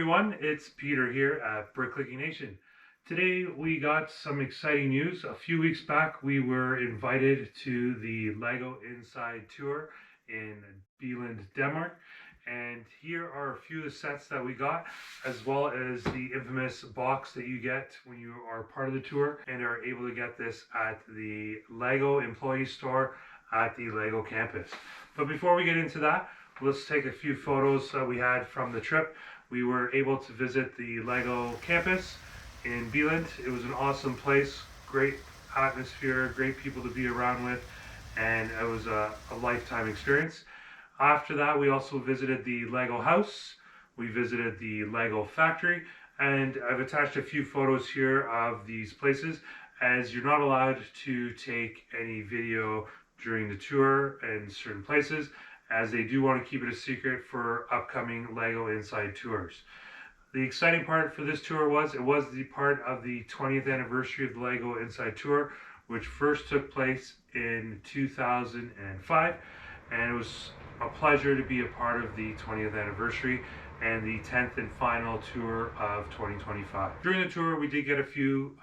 everyone, it's Peter here at BrickClicking Nation. Today we got some exciting news. A few weeks back we were invited to the LEGO Inside Tour in Billund, Denmark. And here are a few of the sets that we got, as well as the infamous box that you get when you are part of the tour and are able to get this at the LEGO employee store at the LEGO campus. But before we get into that, let's take a few photos that we had from the trip. We were able to visit the LEGO campus in Billund. It was an awesome place, great atmosphere, great people to be around with, and it was a lifetime experience. After that, we also visited the LEGO house, we visited the LEGO factory, and I've attached a few photos here of these places, as you're not allowed to take any video during the tour in certain places, as they do want to keep it a secret for upcoming LEGO Inside tours. The exciting part for this tour was, it was the part of the 20th anniversary of the LEGO Inside Tour, which first took place in 2005, and it was a pleasure to be a part of the 20th anniversary and the 10th and final tour of 2025. During the tour, we did get a few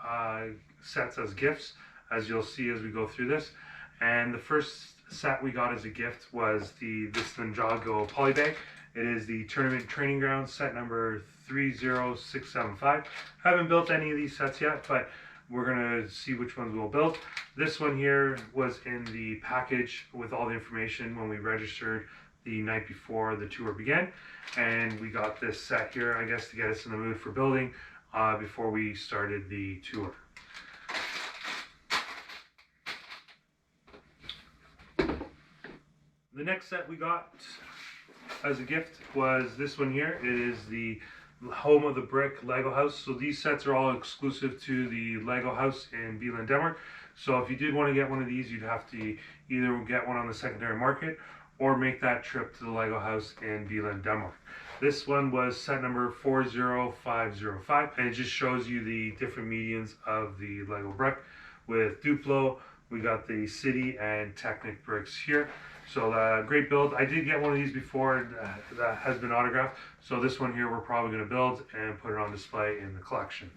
sets as gifts, as you'll see as we go through this. And the first set we got as a gift was this NINJAGO Polybag. It is the Tournament Training Ground set number 30675. I haven't built any of these sets yet, but we're gonna see which ones we'll build. This one here was in the package with all the information when we registered the night before the tour began. And we got this set here, I guess, to get us in the mood for building before we started the tour. The next set we got as a gift was this one here. It is the Home of the Brick LEGO house. So these sets are all exclusive to the LEGO house in Billund, Denmark. So if you did want to get one of these, you'd have to either get one on the secondary market or make that trip to the LEGO house in Billund, Denmark. This one was set number 40505, and it just shows you the different mediums of the LEGO brick with Duplo. We got the City and Technic bricks here. So great build. I did get one of these before that has been autographed. So this one here we're probably going to build and put it on display in the collection.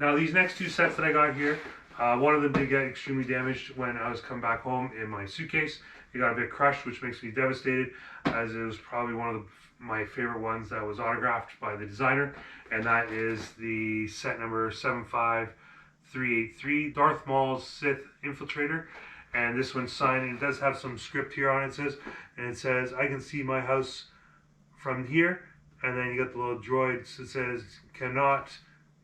Now these next two sets that I got here, one of them did get extremely damaged when I was coming back home in my suitcase. It got a bit crushed, which makes me devastated, as it was probably one of my favorite ones that was autographed by the designer. And that is the set number 75383, Darth Maul's Sith Infiltrator. And this one's signed, and it does have some script here on it. It says, I can see my house from here. And then you got the little droids that says, cannot,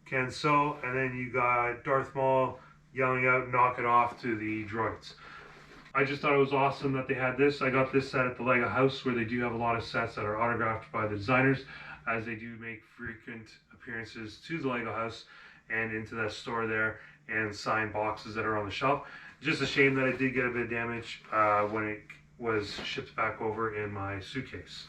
can so. And then you got Darth Maul yelling out, knock it off to the droids. I just thought it was awesome that they had this. I got this set at the LEGO house, where they do have a lot of sets that are autographed by the designers, as they do make frequent appearances to the LEGO house and into that store there, and sign boxes that are on the shelf. Just a shame that it did get a bit of damage when it was shipped back over in my suitcase.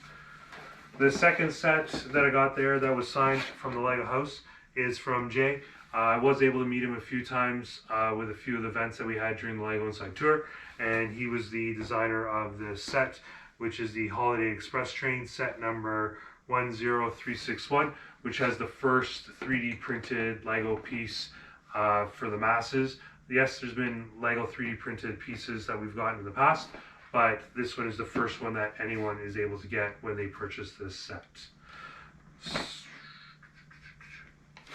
The second set that I got there that was signed from the LEGO house is from Jay. I was able to meet him a few times with a few of the events that we had during the LEGO Inside Tour, and he was the designer of the set, which is the Holiday Express Train set number 10361, which has the first 3D printed LEGO piece for the masses. Yes, there's been LEGO 3D printed pieces that we've gotten in the past, but this one is the first one that anyone is able to get when they purchase this set.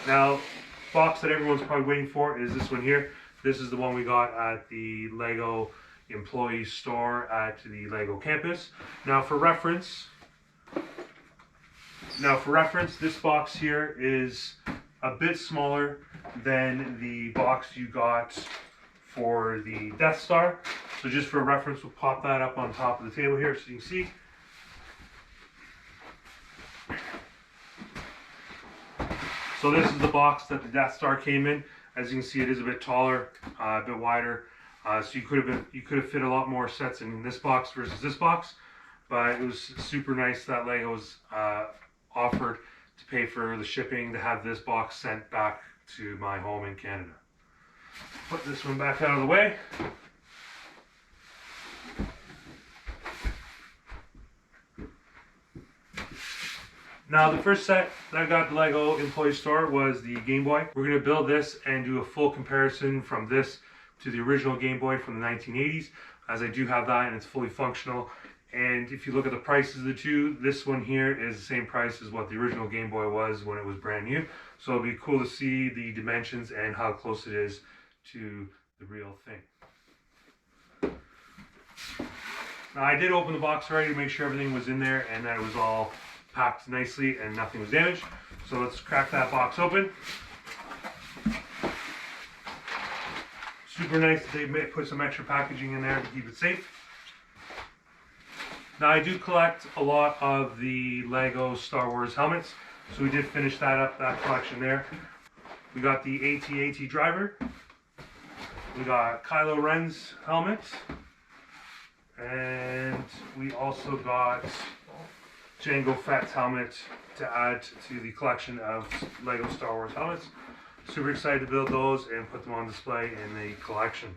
Now, box that everyone's probably waiting for is this one here. This is the one we got at the LEGO employee store at the LEGO campus. Now for reference, this box here is a bit smaller than the box you got for the Death Star. So just for reference, we'll pop that up on top of the table here so you can see. So this is the box that the Death Star came in. As you can see, it is a bit taller, a bit wider. So you could have fit a lot more sets in this box versus this box. But it was super nice that LEGO's offered to pay for the shipping to have this box sent back to my home in Canada. Put this one back out of the way. Now the first set that I got at the LEGO employee store was the Game Boy. We're going to build this and do a full comparison from this to the original Game Boy from the 1980s, as I do have that and it's fully functional. And if you look at the prices of the two, this one here is the same price as what the original Game Boy was when it was brand new. So it'll be cool to see the dimensions and how close it is to the real thing. Now I did open the box already to make sure everything was in there and that it was all packed nicely and nothing was damaged. So let's crack that box open. Super nice that they put some extra packaging in there to keep it safe. Now I do collect a lot of the LEGO Star Wars helmets, so we did finish that up, that collection there. We got the AT-AT driver. We got Kylo Ren's helmet. And we also got Jango Fett's helmet to add to the collection of LEGO Star Wars helmets. Super excited to build those and put them on display in the collection.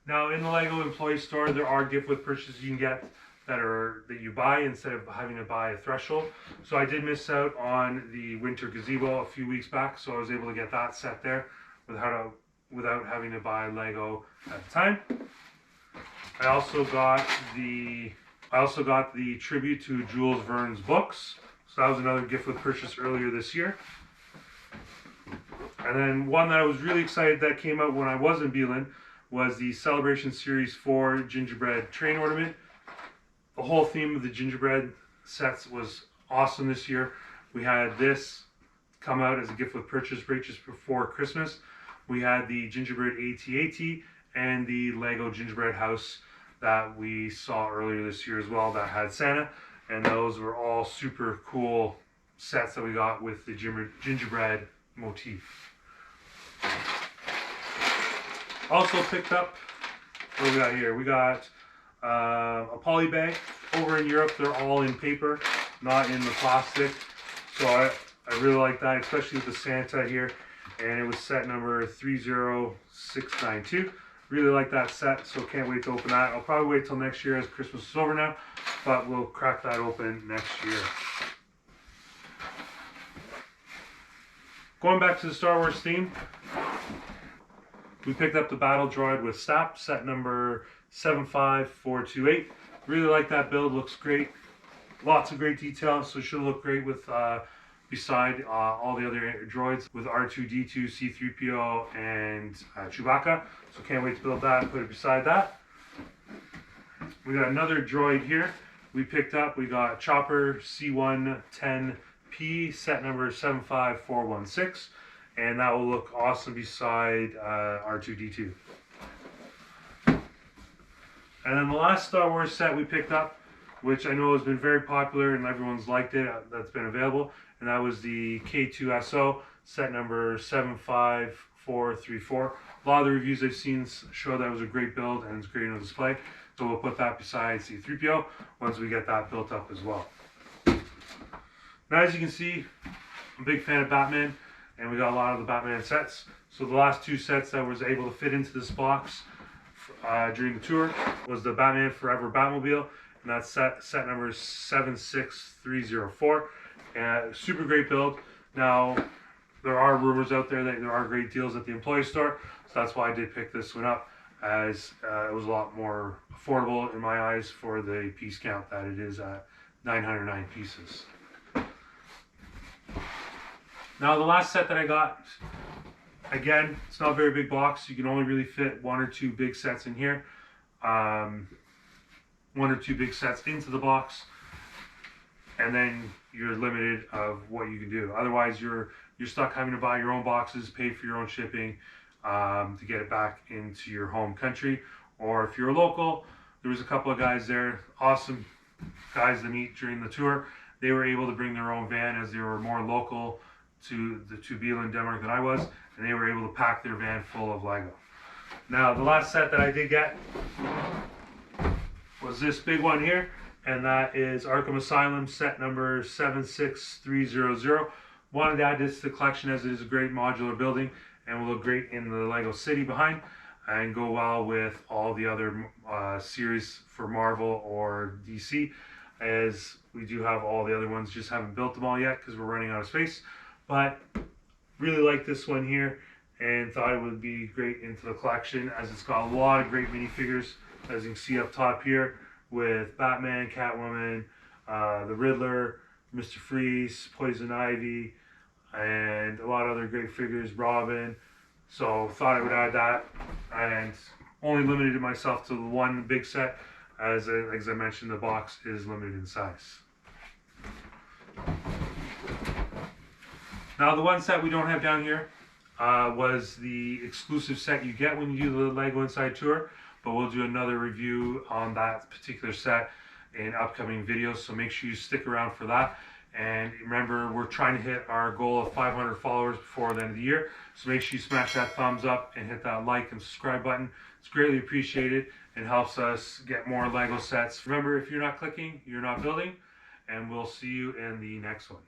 Now in the LEGO employee store, there are gift with purchases you can get that you buy instead of having to buy a threshold. So I did miss out on the winter gazebo a few weeks back, so I was able to get that set there without having to buy LEGO at the time. I also got the tribute to Jules Verne's books. So that was another gift with purchase earlier this year. And then one that I was really excited that came out when I was in Billund was the Celebration Series 4 gingerbread train ornament. The whole theme of the gingerbread sets was awesome this year. We had this come out as a gift with purchase right just before Christmas. We had the gingerbread AT-AT and the LEGO gingerbread house that we saw earlier this year as well that had Santa. And those were all super cool sets that we got with the gingerbread motif. Also picked up, what do we got here? We got a Polybag. Over in Europe, they're all in paper, not in the plastic. So I really like that, especially with the Santa here. And it was set number 30692. Really like that set, so can't wait to open that. I'll probably wait till next year as Christmas is over now, but we'll crack that open next year. Going back to the Star Wars theme, we picked up the Battle Droid with STAP, set number 75428. Really like that build, looks great. Lots of great detail, so it should look great with beside all the other droids with R2-D2, C-3PO, and Chewbacca. So can't wait to build that and put it beside that. We got another droid here. We picked up, we got Chopper C-110P, set number 75416. And that will look awesome beside R2-D2. And then the last Star Wars set we picked up, which I know has been very popular and everyone's liked it, that's been available, and that was the K2SO, set number 75434. A lot of the reviews I've seen show that it was a great build and it's great on display, so we'll put that beside C-3PO once we get that built up as well. Now as you can see, I'm a big fan of Batman, and we got a lot of the Batman sets. So the last two sets that was able to fit into this box during the tour was the Batman Forever Batmobile, and that's set number 76304. Super great build. Now, there are rumors out there that there are great deals at the employee store, so that's why I did pick this one up, as it was a lot more affordable in my eyes for the piece count that it is at 909 pieces. Now the last set that I got, again, it's not a very big box. You can only really fit one or two big sets in here. One or two big sets into the box, and then you're limited of what you can do. Otherwise, you're stuck having to buy your own boxes, pay for your own shipping to get it back into your home country. Or if you're a local, there was a couple of guys there, awesome guys to meet during the tour. They were able to bring their own van as they were more local to Billund, Denmark than I was, and they were able to pack their van full of LEGO. Now the last set that I did get was this big one here, and that is Arkham Asylum, set number 76300. Wanted to add this to the collection as it is a great modular building and will look great in the LEGO City behind and go well with all the other series for Marvel or DC. as we do have all the other ones, just haven't built them all yet because we're running out of space. But really like this one here and thought it would be great into the collection, as it's got a lot of great minifigures, as you can see up top here, with Batman, Catwoman, the Riddler, Mr. Freeze, Poison Ivy, and a lot of other great figures, Robin. So thought I would add that, and only limited myself to the one big set, as I mentioned, the box is limited in size. Now the one set we don't have down here was the exclusive set you get when you do the LEGO Inside Tour, but we'll do another review on that particular set in upcoming videos, so make sure you stick around for that. And remember, we're trying to hit our goal of 500 followers before the end of the year, so make sure you smash that thumbs up and hit that like and subscribe button. It's greatly appreciated and helps us get more LEGO sets. Remember, if you're not clicking, you're not building, and we'll see you in the next one.